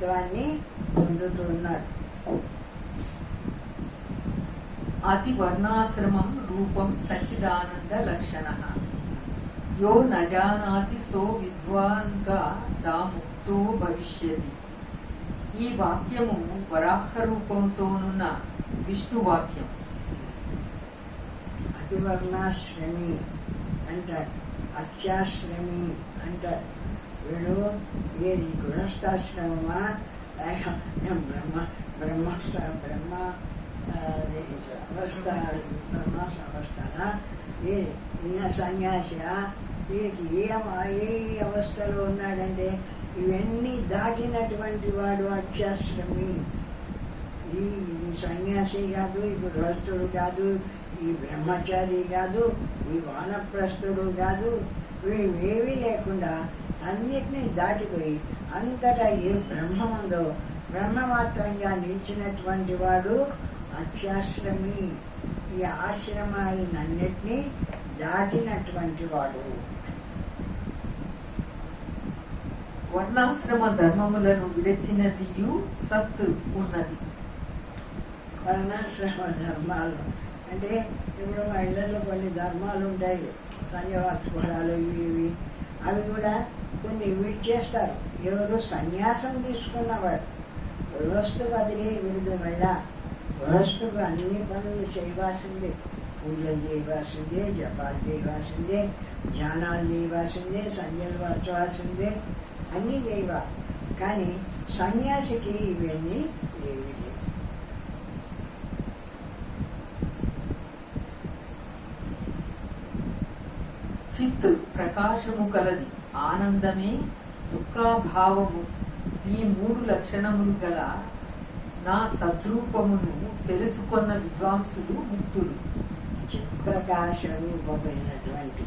తత్వాన్ని పొందుతున్నాడు. అతి వర్ణాశ్రమం రూపం సచ్చిదానంద లక్షణ యో నజానాతి సో విద్వాన్గా దాముక్తో భవిష్యతి. ఈ వాక్యము వరాహ రూపంతోనున్న విష్ణు వాక్యం. అతివర్ణాశ్రమి అంటాడు, అత్యాశ్రమి అంటాడు. వీడు ఏది గృహస్థాశ్రమమా బ్రహ్మ అవస్థనా ఏది ఇన్న సన్యాసి వీడికి ఏ అవస్థలో ఉన్నాడంటే ఇవన్నీ దాటినటువంటి వాడు అత్యాశ్రమి. ఈ సన్యాసి కాదు, ఈ గృహస్థుడు కాదు, ఈ బ్రహ్మచారి కాదు, ఈ వానప్రస్థుడు కాదు, వీడు ఏమీ లేకుండా అన్నిటినీ దాటిపోయి అంతటా ఏ బ్రహ్మ ఉందో బ్రహ్మమాత్రంగా నిలిచినటువంటి వాడు అత్యాశ్రమి. ఈ ఆశ్రమాలన్నిటినీ దాటినటువంటి వాడు. వర్ణాశ్రమ ధర్మములను విడచినదియు సత్ ఉన్నది. వర్ణాశ్రమ ధర్మాలు అంటే ఇప్పుడు మా ఇళ్లలో కొన్ని ధర్మాలు ఉంటాయి, సంధ్యావార్చుకోవడాలు ఇవి అవి కూడా కొన్ని విడిచేస్తారు. ఎవరు సన్యాసం తీసుకున్నవాడు గృహస్థు వదిలి విడుదు మళ్ళా గృహస్థుకు అన్ని పనులు చేయవలసిందే, పూజలు చేయవలసిందే, జపాలు చేయవలసిందే, ధ్యానాలు చేయవలసిందే, సంధ్యలు మార్చవలసిందే, అన్నీ చేయవాలి. కానీ సన్యాసికి ఇవన్నీ ఏవి లేవు. చిత్ ప్రకాశము కలది, ఆనందమే దుఃఖాభావము. ఈ మూడు లక్షణములు గల నా సద్రూపమును తెలుసుకున్న విద్వాంసులు ముక్తులు. చిత్ప్రకాశ రూపమైనటువంటి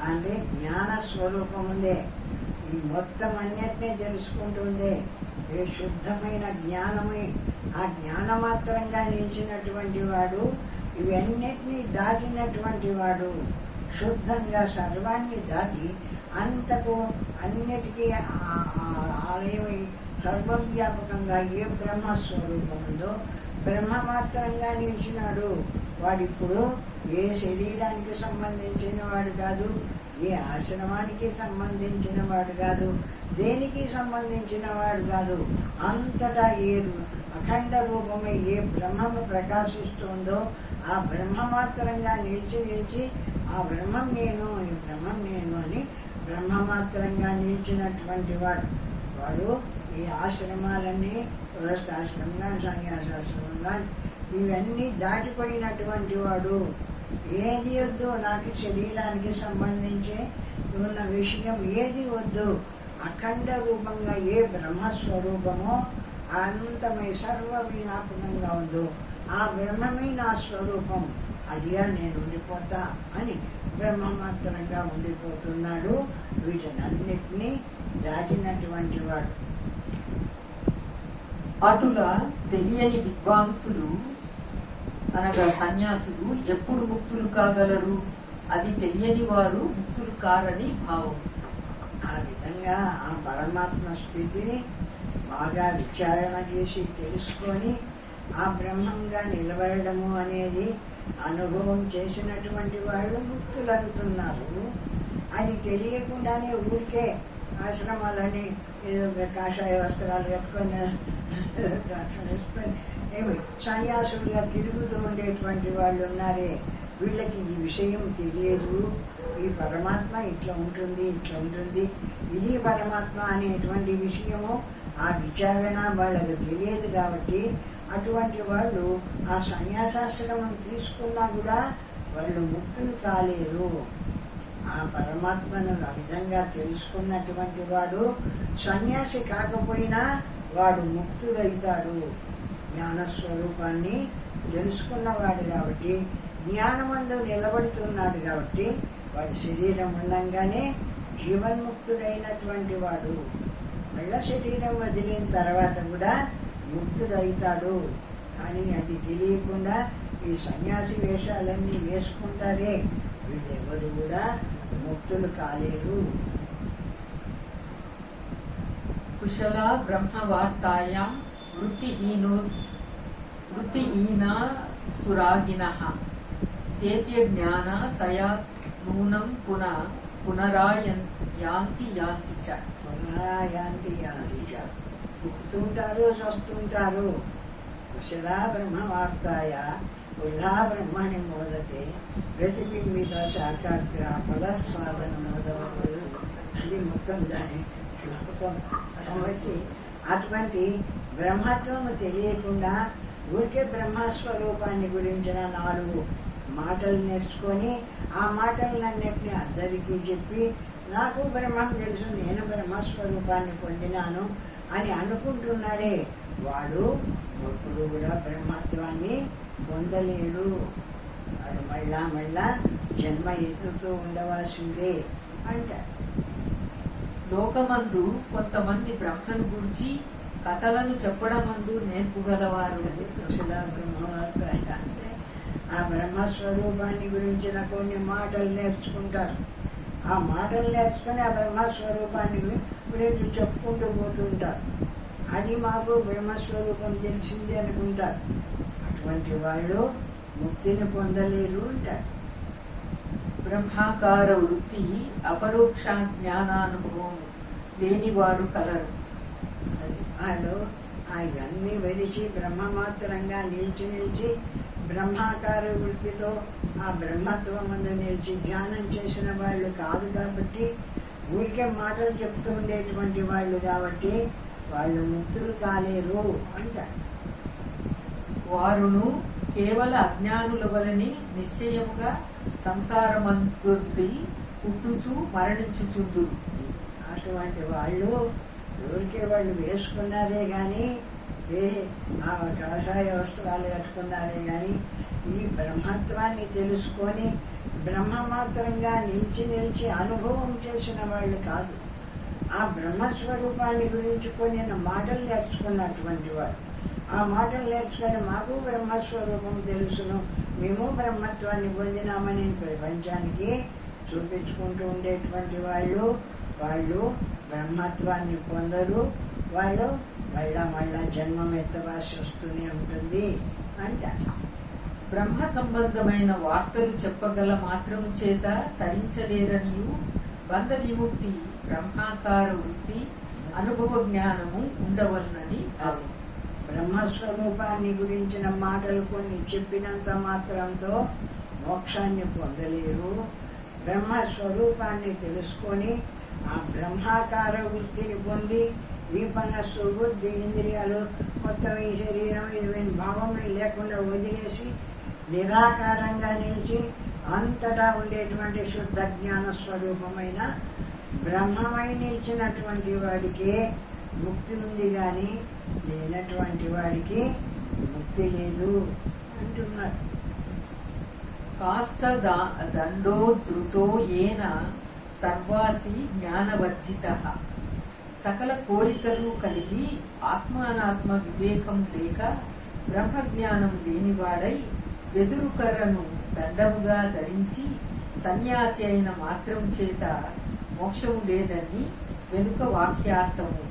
అంటే జ్ఞాన స్వరూపముందే ఈ మొత్తం అన్నిటినీ తెలుసుకుంటుందే ఏ శుద్ధమైన జ్ఞానమే. ఆ జ్ఞానమాత్రంగా నిలిచినటువంటి వాడు ఇవన్నిటినీ దాటినటువంటి వాడు. శుద్ధంగా సర్వాన్ని దాటి అంతకు అన్నిటికీ ఆలయమై సర్వవ్యాపకంగా ఏ బ్రహ్మస్వరూపం ఉందో బ్రహ్మమాత్రంగా నిలిచినాడు. వాడిప్పుడు ఏ శరీరానికి సంబంధించిన వాడు కాదు, ఏ ఆశ్రమానికి సంబంధించిన వాడు కాదు, దేనికి సంబంధించిన వాడు కాదు. అంతటా ఏ అఖండ రూపమై ఏ బ్రహ్మము ప్రకాశిస్తుందో ఆ బ్రహ్మమాత్రంగా నిలిచి ఆ బ్రహ్మం నేను, ఈ బ్రహ్మం నేను అని బ్రహ్మమాత్రంగా నిలిచినటువంటి వాడు ఈ ఆశ్రమాలన్నీ గృహస్థాశ్రమం కానీ సన్యాసాశ్రమం కానీ ఇవన్నీ దాటిపోయినటువంటి వాడు. ఏది వద్దు, నాకు శరీరానికి సంబంధించి ఉన్న విషయం ఏది వద్దు, అఖండ రూపంగా ఏ బ్రహ్మస్వరూపమో అనంతమై సర్వవ్యాపకంగా ఉందో ఆ బ్రహ్మమే నా స్వరూపం, అదిగా నేను ఉండిపోతా అని బ్రహ్మమాత్రంగా ఉండిపోతున్నాడు. వీటినన్నిటినీ దాటినటువంటి వాడు. అటులా తెలియని విద్వాంసులు అనగా సన్యాసులు ఎప్పుడు ముక్తులు కాగలరు? అది తెలియని వారు ముక్తులు కారని భావం. ఆ విధంగా ఆ పరమాత్మ స్థితిని బాగా విచారణ చేసి తెలుసుకొని ఆ బ్రహ్మంగా నిలబడము అనేది అనుభవం చేసినటువంటి వాళ్ళు ముక్తులవుతున్నారు. అది తెలియకుండానే ఊరికే ఆశ్రమాలని ఏదో కాషాయ వస్త్రాలు కట్టుకొని ఏమి సన్యాసులుగా తిరుగుతూ ఉండేటువంటి వాళ్ళు ఉన్నారే, వీళ్ళకి ఈ విషయం తెలియదు. ఈ పరమాత్మ ఇట్లా ఉంటుంది, ఇట్లా ఉంటుంది, ఇది పరమాత్మ అనేటువంటి విషయము ఆ విచారణ వాళ్ళకు తెలియదు. కాబట్టి అటువంటి వాళ్ళు ఆ సన్యాసాశ్రమం తీసుకున్నా కూడా వాళ్ళు ముక్తులు కాలేరు. ఆ పరమాత్మను ఆ విధంగా తెలుసుకున్నటువంటి వాడు సన్యాసి కాకపోయినా వాడు ముక్తుడైతాడు. జ్ఞానస్వరూపాన్ని తెలుసుకున్నవాడు కాబట్టి, జ్ఞానమందు నిలబడుతున్నాడు కాబట్టి వాడి శరీరం ఉండంగానే జీవన్ముక్తుడైనటువంటి వాడు. మళ్ళా శరీరం వదిలిన తర్వాత కూడా ముక్తుడైతాడు. కానీ అది తెలియకుండా ఈ సన్యాసి వేషాలన్నీ వేసుకుంటారే, వీళ్ళెవరు కూడా ముక్తులు కాలేరు. కుశల బ్రహ్మవార్తాయాం వృత్తిహీనా సురాగినః తేభ్య జ్ఞాన తయా నూనం పునరాయాంతి చ. పునరాయాంతి పుట్టుతుంటారు, చస్తుంటారు. కుశల బ్రహ్మవార్తాయ వృధా బ్రహ్మణి మోదతే ప్రతిబింబిత సాక్షాత్గ్ర ఫలస్వాదన మోదవదు. అది మొత్తం దాని కాబట్టి అటువంటి బ్రహ్మత్వము తెలియకుండా ఊరికే బ్రహ్మస్వరూపాన్ని గురించిన 4 మాటలు నేర్చుకొని ఆ మాటలన్నింటినీ అందరికీ చెప్పి నాకు బ్రహ్మం తెలుసు, నేను బ్రహ్మస్వరూపాన్ని పొందినాను అని అనుకుంటున్నాడే వాడు ఎప్పుడు కూడా బ్రహ్మత్వాన్ని పొందలేడు. వాడు మళ్ళా జన్మ ఎత్తుతూ ఉండవలసిందే అంటారు. లోకమందు కొంతమంది బ్రహ్మను గురించి కథలను చెప్పడమందు నేర్పుగలవారు. కుశల బ్రహ్మవార్త అంటే ఆ బ్రహ్మస్వరూపాన్ని గురించిన కొన్ని మాటలు నేర్చుకుంటారు. ఆ మాటలు నేర్చుకుని ఆ బ్రహ్మస్వరూపాన్ని గురించి చెప్పుకుంటూ పోతుంటారు. అది మాకు బ్రహ్మస్వరూపం తెలిసింది అనుకుంటారు. అటువంటి వాళ్ళు ముక్తిని పొందలేరు అంటారు. బ్రహ్మాకార వృత్తి అపరోక్ష జ్ఞానానుభవం లేని వారు కలరు. వాళ్ళు అవన్నీ వెలిచి బ్రహ్మమాత్రంగా నిలిచి బ్రహ్మాకార వృత్తితో ఆ బ్రహ్మత్వం ముందు నిలిచి ధ్యానం చేసిన వాళ్ళు కాదు. కాబట్టి ఊరికే మాటలు చెప్తూ ఉండేటువంటి వాళ్ళు కాబట్టి వాళ్ళు ముక్తులు కాలేరు అంటారు. వారును కేవల అజ్ఞానుల వలని నిశ్చయముగా సంసారమంతుడి పుట్టుచు మరణించుచుందురు. అటువంటి వాళ్ళు ఊరికే వాళ్ళు వేసుకున్నారే కానీ ఆ కాషాయ వస్త్రాలు కట్టుకున్నారే కానీ ఈ బ్రహ్మత్వాన్ని తెలుసుకొని బ్రహ్మమాత్రంగా నిలిచి అనుభవం చేసిన వాళ్ళు కాదు. ఆ బ్రహ్మస్వరూపాన్ని గురించి కొన్ని మాటలు నేర్చుకున్నటువంటి వాడు. ఆ మాటలు నేర్చుకొని మాకు బ్రహ్మస్వరూపం తెలుసును, మేము బ్రహ్మత్వాన్ని పొందినామని ప్రపంచానికి చూపించుకుంటూ ఉండేటువంటి వాళ్ళు బ్రహ్మత్వాన్ని పొందరు. వాళ్ళు మళ్ళా జన్మం ఎత్తవాల్సి వస్తూనే ఉంటుంది అంటారు. బ్రహ్మ సంబంధమైన వార్తలు చెప్పగల మాత్రము చేత తరించలేరనియు బంధ విముక్తి బ్రహ్మాకార వృత్తి అనుభవ జ్ఞానము ఉండవలనని. బ్రహ్మస్వరూపాన్ని గురించిన మాటలు కొన్ని చెప్పినంత మాత్రంతో మోక్షాన్ని పొందలేరు. బ్రహ్మస్వరూపాన్ని తెలుసుకొని ఆ బ్రహ్మాకార వృత్తిని పొంది ఈ మనస్సు, బుద్ధి, ఇంద్రియాలు మొత్తం ఈ శరీరం ఇది భావం లేకుండా వదిలేసి నిరాకారంగా నిలిచి అంతటా ఉండేటువంటి శుద్ధ జ్ఞాన స్వరూపమైన బ్రహ్మమై నిలిచినటువంటి వాడికే ముక్తి ఉంది, కానీ లేనటువంటి వాడికి ముక్తి లేదు అంటున్నారు. కాష్ట దండోధృతో ఏన సర్వాసి జ్ఞానవర్జిత. సకల కోరికలు కలిగి ఆత్మానాత్మ వివేకం లేక బ్రహ్మజ్ఞానం లేనివాడై వెదురుకర్రను దండముగా ధరించి సన్యాసి అయిన మాత్రం చేత మోక్షము లేదని వెనుక వాక్యార్థము.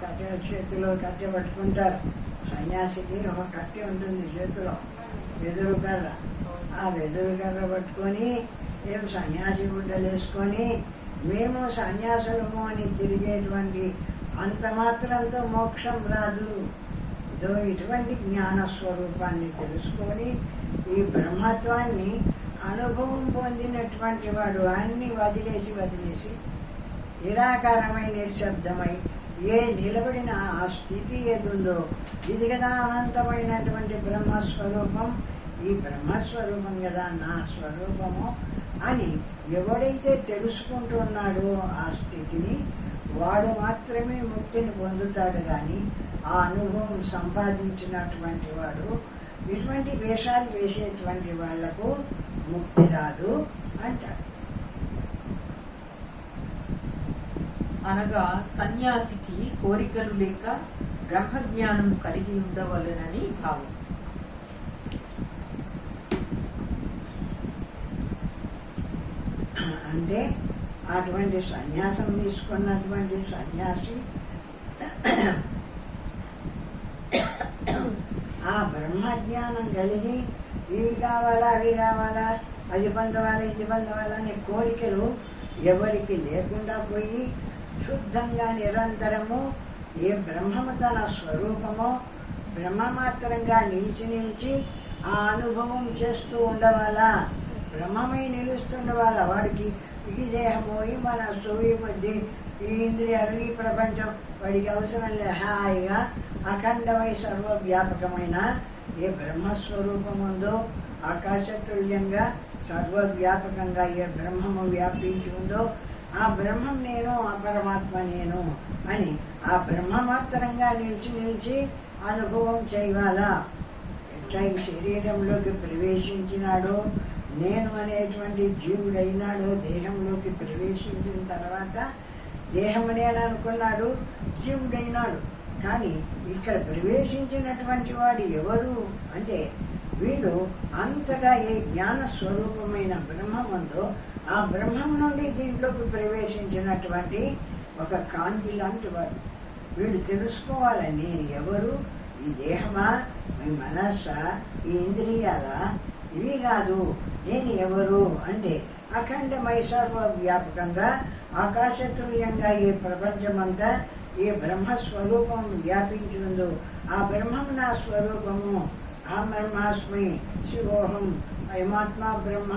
కట్టె చేతిలో కట్టె పట్టుకుంటారు. సన్యాసికి ఒక కట్టె ఉంటుంది చేతిలో, వెదురు కర్ర. ఆ వెదురు కర్ర పట్టుకొని మేము సన్యాసి గుడ్డలు వేసుకొని మేము సన్యాసులము అని తిరిగేటువంటి అంత మాత్రంతో మోక్షం రాదు. ఇటువంటి జ్ఞానస్వరూపాన్ని తెలుసుకొని ఈ బ్రహ్మత్వాన్ని అనుభవం పొందినటువంటి వాడు అన్ని వదిలేసి నిరాకారమై నిశ్శబ్దమై ఏ నిలబడిన ఆ స్థితి ఏదుందో ఇది కదా అనంతమైనటువంటి బ్రహ్మస్వరూపం, ఈ బ్రహ్మస్వరూపం కదా నా స్వరూపము అని ఎవడైతే తెలుసుకుంటున్నాడో ఆ స్థితిని వాడు మాత్రమే ముక్తిని పొందుతాడు. కానీ ఆ అనుభవం సంపాదించినటువంటి వాడు ఇటువంటి వేషాలు వేసేటువంటి వాళ్లకు ముక్తి రాదు అంటాడు. అనగా సన్యాసికి కోరికలు లేక బ్రహ్మజ్ఞానం కలిగి ఉండవలెనని భావం. అంటే అటువంటి సన్యాసం తీసుకున్నటువంటి సన్యాసి ఆ బ్రహ్మజ్ఞానం కలిగి ఇవి కావాలా అవి కావాలా అది పొందవాలా ఇది పొందవాలా అనే కోరికలు ఎవరికి లేకుండా పోయి శుద్ధంగా నిరంతరము ఏ బ్రహ్మము తన స్వరూపమో బ్రహ్మమాత్రంగా నిలిచి ఆ అనుభవం చేస్తూ ఉండవాలా, బ్రహ్మమై నిలుస్తుండవాలా. వాడికి ఈ దేహము, ఈ మనస్సు, ఈ బుద్ధి, ఈ ఇంద్రియాలు, ఈ ప్రపంచం వాడికి అవసరం లేదు. హాయిగా అఖండమై సర్వవ్యాపకమైన ఏ బ్రహ్మస్వరూపం ఉందో, ఆకాశతుల్యంగా సర్వవ్యాపకంగా ఏ బ్రహ్మము వ్యాపించి ఉందో ఆ బ్రహ్మం నేను, ఆ పరమాత్మ నేను అని ఆ బ్రహ్మమాత్రంగా నిలిచి అనుభవం చేయాలా. ఎట్లా ఈ శరీరంలోకి ప్రవేశించినాడో, నేను అనేటువంటి జీవుడైనాడో, దేహంలోకి ప్రవేశించిన తర్వాత దేహము నేను అనుకున్నాడు, జీవుడైనాడు. కానీ ఇక్కడ ప్రవేశించినటువంటి వాడు ఎవరు అంటే వీడు అంతటా ఏ జ్ఞాన స్వరూపమైన బ్రహ్మం ఉందో ఆ బ్రహ్మం నుండి దీంట్లోకి ప్రవేశించినటువంటి ఒక కాంతి లాంటి వాడు. వీడు తెలుసుకోవాలి, నేను ఎవరు, ఈ దేహమా, ఈ మనస్సా, ఈ ఇంద్రియాలా, ఇవి కాదు, నేను ఎవరు అంటే అఖండమై సర్వవ్యాపకంగా ఆకాశతుల్యంగా ఈ ప్రపంచమంతా ఏ బ్రహ్మస్వరూపం వ్యాపించి ఉందో ఆ బ్రహ్మం నా స్వరూపము, ఆ బ్రహ్మాస్మి శివోహం అయమాత్మ బ్రహ్మ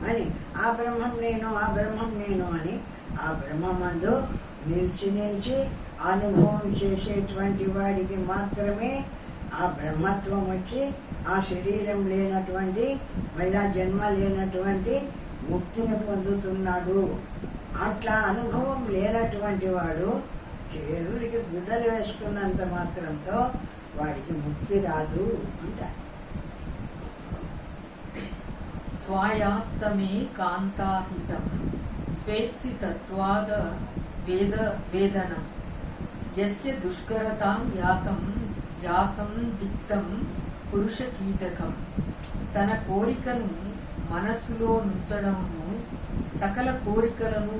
అని ఆ బ్రహ్మం నేను, ఆ బ్రహ్మం నేను అని ఆ బ్రహ్మమందు నిలిచి అనుభవం చేసేటువంటి వాడికి మాత్రమే ఆ బ్రహ్మత్వం వచ్చి ఆ శరీరం లేనటువంటి, మళ్ళా జన్మ లేనటువంటి ముక్తిని పొందుతున్నాడు. అట్లా అనుభవం లేనటువంటి వాడు చేరుడికి గుడ్డలు వేసుకున్నంత మాత్రంతో వాడికి ముక్తి రాదు అంటారు. స్వాయాత్తమే కాంతాహితం స్వేప్సి తత్వాద వేదనం యస్య దుష్కరతాం యాతం దిక్తం పురుష కీటకం. తన కోరికను మనస్సులో నుంచడము, సకల కోరికలను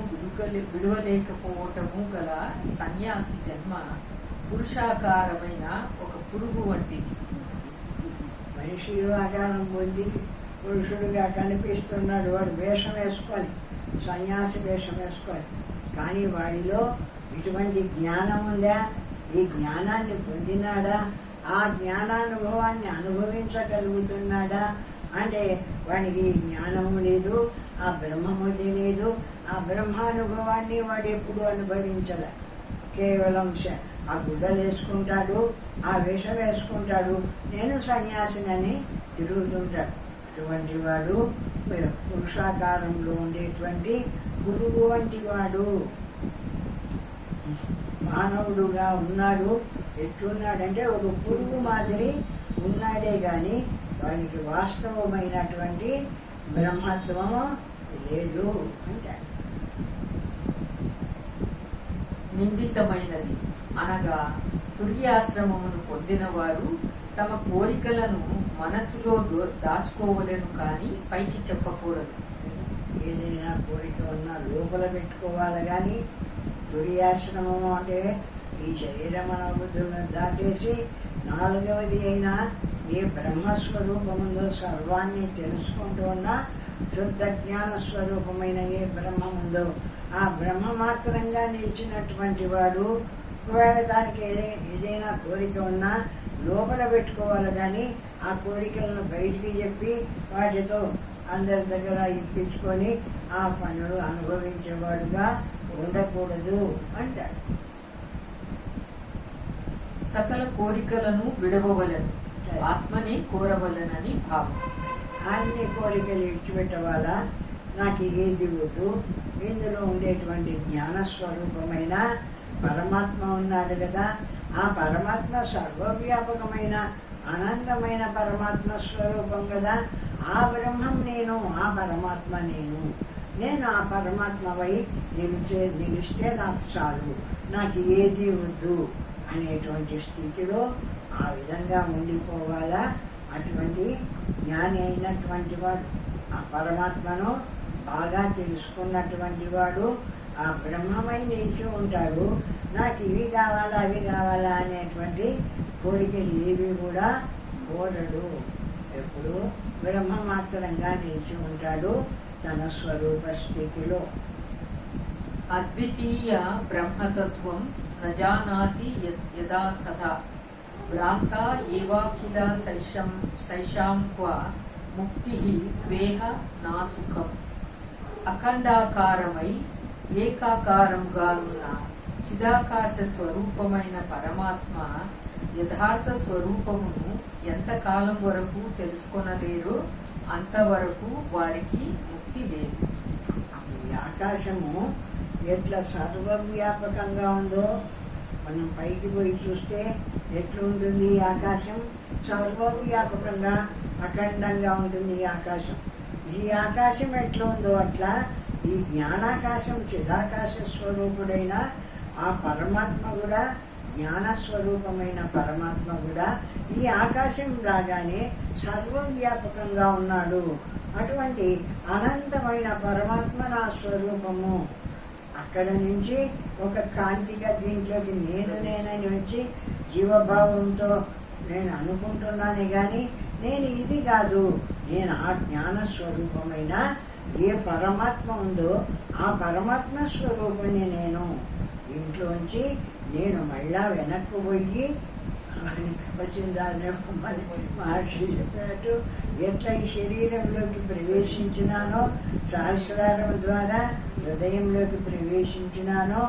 విడువలేకపోవటము గల సన్యాసి జన్మ పురుషాకారమైన ఒక పురుగు వంటిది. మనిషి ఆకారం పొంది పురుషుడిగా కనిపిస్తున్నాడు, వాడు వేషం వేసుకొని, సన్యాసి వేషం వేసుకొని. కానీ వాడిలో ఇటువంటి జ్ఞానం ఉందా, ఈ జ్ఞానాన్ని పొందినాడా, ఆ జ్ఞానానుభవాన్ని అనుభవించగలుగుతున్నాడా అంటే వాడికి జ్ఞానము లేదు, ఆ బ్రహ్మము తెలియదు, ఆ బ్రహ్మానుభవాన్ని వాడు ఎప్పుడు అనుభవించలే. కేవలం ఆ గుడ్డలు వేసుకుంటాడు, ఆ వేషం వేసుకుంటాడు, నేను సన్యాసినని తిరుగుతుంటాడు. అటువంటి వాడు పురుషాకారంలో ఉండేటువంటి గురువు వంటి వాడు. మానవుడుగా ఉన్నాడు, ఎట్లున్నాడంటే ఒక పురుగు మాదిరి ఉన్నాడే గాని వానికి వాస్తవమైనటువంటి బ్రహ్మత్వము లేదు అంటాడు. నిందితమైనది అనగా తుర్యాశ్రమమును పొందిన వారు తమ కోరికలను మనస్సులో దాచుకోవలేను కానీ పైకి చెప్పకూడదు. ఏదైనా కోరిక ఉన్నా లోపల పెట్టుకోవాలి కానీ తుర్యాశ్రమము అంటే ఈ శరీరం బుద్ధులను దాటేసి నాలుగవది అయినా ఏ బ్రహ్మస్వరూపముందో సర్వాన్ని తెలుసుకుంటూ ఉన్న శుద్ధ జ్ఞాన స్వరూపమైన ఏ బ్రహ్మముందో ఆ బ్రహ్మ మాత్రంగా నిలిచినటువంటి వాడు ఒకవేళ దానికి ఏదైనా కోరిక ఉన్నా లోపల పెట్టుకోవాలి కానీ ఆ కోరికలను బయటికి చెప్పి వాటితో అందరి దగ్గర ఇప్పించుకొని ఆ పనులు అనుభవించేవాడుగా ఉండకూడదు అంటాడు. సకల కోరికలను విడవవలను, ఆత్మనే కోరవలనని భావం. అన్ని కోరికలు ఇచ్చిపెట్టవాలా, నాకు ఏది వద్దు, ఇందులో ఉండేటువంటి జ్ఞానస్వరూపమైన పరమాత్మ ఉన్నాడు కదా, ఆ పరమాత్మ సర్వవ్యాపకమైన ఆనందమైన పరమాత్మ స్వరూపం కదా, ఆ బ్రహ్మం నేను, ఆ పరమాత్మ నేను ఆ పరమాత్మవై నిలిస్తే నాకు చాలు, నాకు ఏది వద్దు అనేటువంటి స్థితిలో ఆ విధంగా ఉండిపోవాలా. అటువంటి జ్ఞాని అయినటువంటి వాడు ఆ పరమాత్మను బాగా తెలుసుకున్నటువంటి వాడు ఆ బ్రహ్మమై నిలిచి ఉంటాడు. నాకు ఇవి కావాలా అవి కావాలా అనేటువంటి కోరికలు ఏవి కూడా కోరడు. ఎప్పుడు బ్రహ్మ మాత్రంగా నిలిచి ఉంటాడు తన స్వరూప స్థితిలో. అద్వితీయ బ్రహ్మతత్వం నజానాతి యదా తథా భ్రాంతా ఏవాఖిల సైషాం క్వ ముక్తి వేహ నాసుఖం. అఖండాకారమై ఏకాకారంగా ఉన్న చిదాకాశ స్వరూపమైన పరమాత్మ యథార్థ స్వరూపమును ఎంతకాలం వరకు తెలుసుకొనలేరో అంతవరకు వారికి ముక్తి లేదు. ఈ ఆకాశము ఎట్లా సర్వవ్యాపకంగా ఉందో మనం పైకి పోయి చూస్తే ఎట్లుంటుంది ఈ ఆకాశం? సర్వవ్యాపకంగా అఖండంగా ఉంటుంది ఈ ఆకాశం. ఈ ఆకాశం ఎట్లా ఉందో అట్లా ఈ జ్ఞానాకాశం చిదాకాశ స్వరూపుడైన ఆ పరమాత్మ కూడా, జ్ఞానస్వరూపమైన పరమాత్మ కూడా ఈ ఆకాశం లాగానే సర్వవ్యాపకంగా ఉన్నాడు. అటువంటి అనంతమైన పరమాత్మ నా స్వరూపము. అక్కడ నుంచి ఒక కాంతిగా దీంట్లోకి నేనని వచ్చి జీవభావంతో నేను అనుకుంటున్నానే కానీ నేను ఇది కాదు. నేను ఆ జ్ఞాన స్వరూపమైన ఏ పరమాత్మ ఉందో ఆ పరమాత్మ స్వరూపిణి నేను. దీంట్లోంచి నేను మళ్ళా వెనక్కు పోయి వచ్చిందాన్ని మహర్షి చెప్పినట్టు ఎట్లా ఈ శరీరంలోకి ప్రవేశించినానో, సహస్రారం ద్వారా హృదయంలోకి ప్రవేశించినానో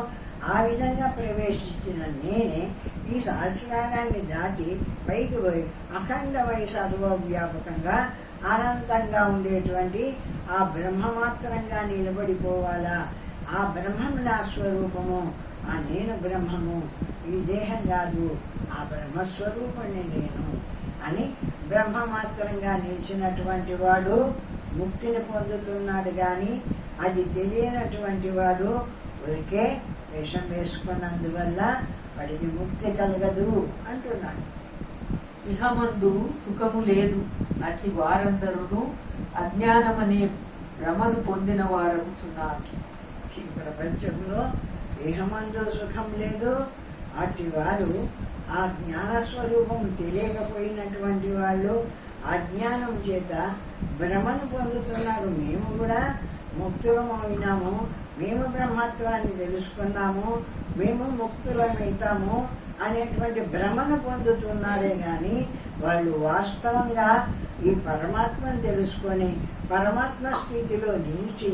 ఆ విధంగా ప్రవేశించిన నేనే ఈ సహస్రారాన్ని దాటి పైకి పోయి అఖండమై సర్వవ్యాపకంగా అనంతంగా ఉండేటువంటి ఆ బ్రహ్మమాత్రంగా నిలబడిపోవాలా. ఆ బ్రహ్మము నా స్వరూపము, ఆ నేను బ్రహ్మము, ఈ దేహం కాదు, ఆ బ్రహ్మస్వరూపుణ్ణి నేను అని బ్రహ్మమాత్రంగా నిలిచినటువంటి వాడు ముక్తిని పొందుతున్నాడు. కానీ అది తెలియనటువంటి వాడు ఊరికే వేషం వేసుకున్నందువల్ల వాడికి ముక్తి కలగదు అంటున్నాడు. ఇహమందు సుఖము లేదు, అట్టి వారందరూ అజ్ఞానమనే భ్రమను పొందిన వారగుచున్నారు. ఈ ప్రపంచంలో ఇహమందు సుఖం లేదు, అట్టి వారు ఆ జ్ఞానస్వరూపం తెలియకపోయినటువంటి వాళ్ళు అజ్ఞానం చేత భ్రమను పొందుతున్నారు. మేము కూడా ముక్తులమైనాము, మేము బ్రహ్మత్వాన్ని తెలుసుకున్నాము, మేము ముక్తులమవుతాము అనేటువంటి భ్రమను పొందుతున్నారే కానీ వాళ్ళు వాస్తవంగా ఈ పరమాత్మను తెలుసుకొని పరమాత్మ స్థితిలో నిలిచి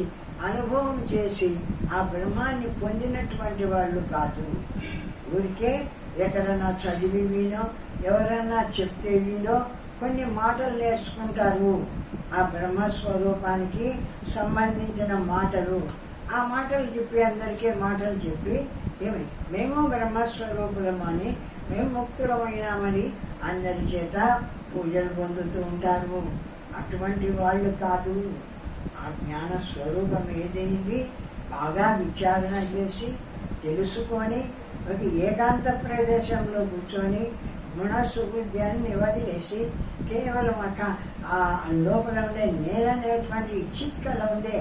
అనుభవం చేసి ఆ బ్రహ్మాన్ని పొందినటువంటి వాళ్ళు కాదు. ఊరికే ఎక్కడన్నా చదివి వీనో ఎవరన్నా చెప్తే వీనో కొన్ని మాటలు నేర్చుకుంటారు. ఆ బ్రహ్మస్వరూపానికి సంబంధించిన మాటలు, ఆ మాటలు చెప్పి అందరికీ మాటలు చెప్పి ఏమి మేము బ్రహ్మస్వరూపులమని, మేము ముక్తులమైనామని అందరి చేత పూజలు పొందుతూ ఉంటారు. అటువంటి వాళ్ళు కాదు. ఆ జ్ఞాన స్వరూపం ఏదైంది బాగా విచారణ చేసి తెలుసుకొని ఒక ఏకాంత ప్రదేశంలో కూర్చొని గుణసుబుద్ధ్యాన్ని వదిలేసి కేవలం ఆ లోపల ఉండే నేలనేటువంటి చిట్కల ఉండే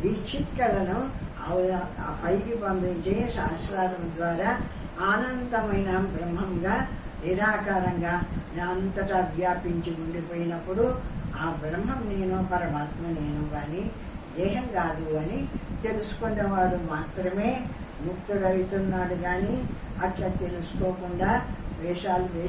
ఈ చిట్కలను ఆ పైకి పంపించే శాస్త్రాల ద్వారా ఆనందమైన బ్రహ్మంగా నిరాకారంగా అంతటా వ్యాపించి ఉండిపోయినప్పుడు ఆ బ్రహ్మం నేను, పరమాత్మ నేను కానీ దేహం కాదు అని తెలుసుకున్నవాడు మాత్రమే ముక్తుడవుతున్నాడు. కానీ అట్లా తెలుసుకోకుండా వేషాలు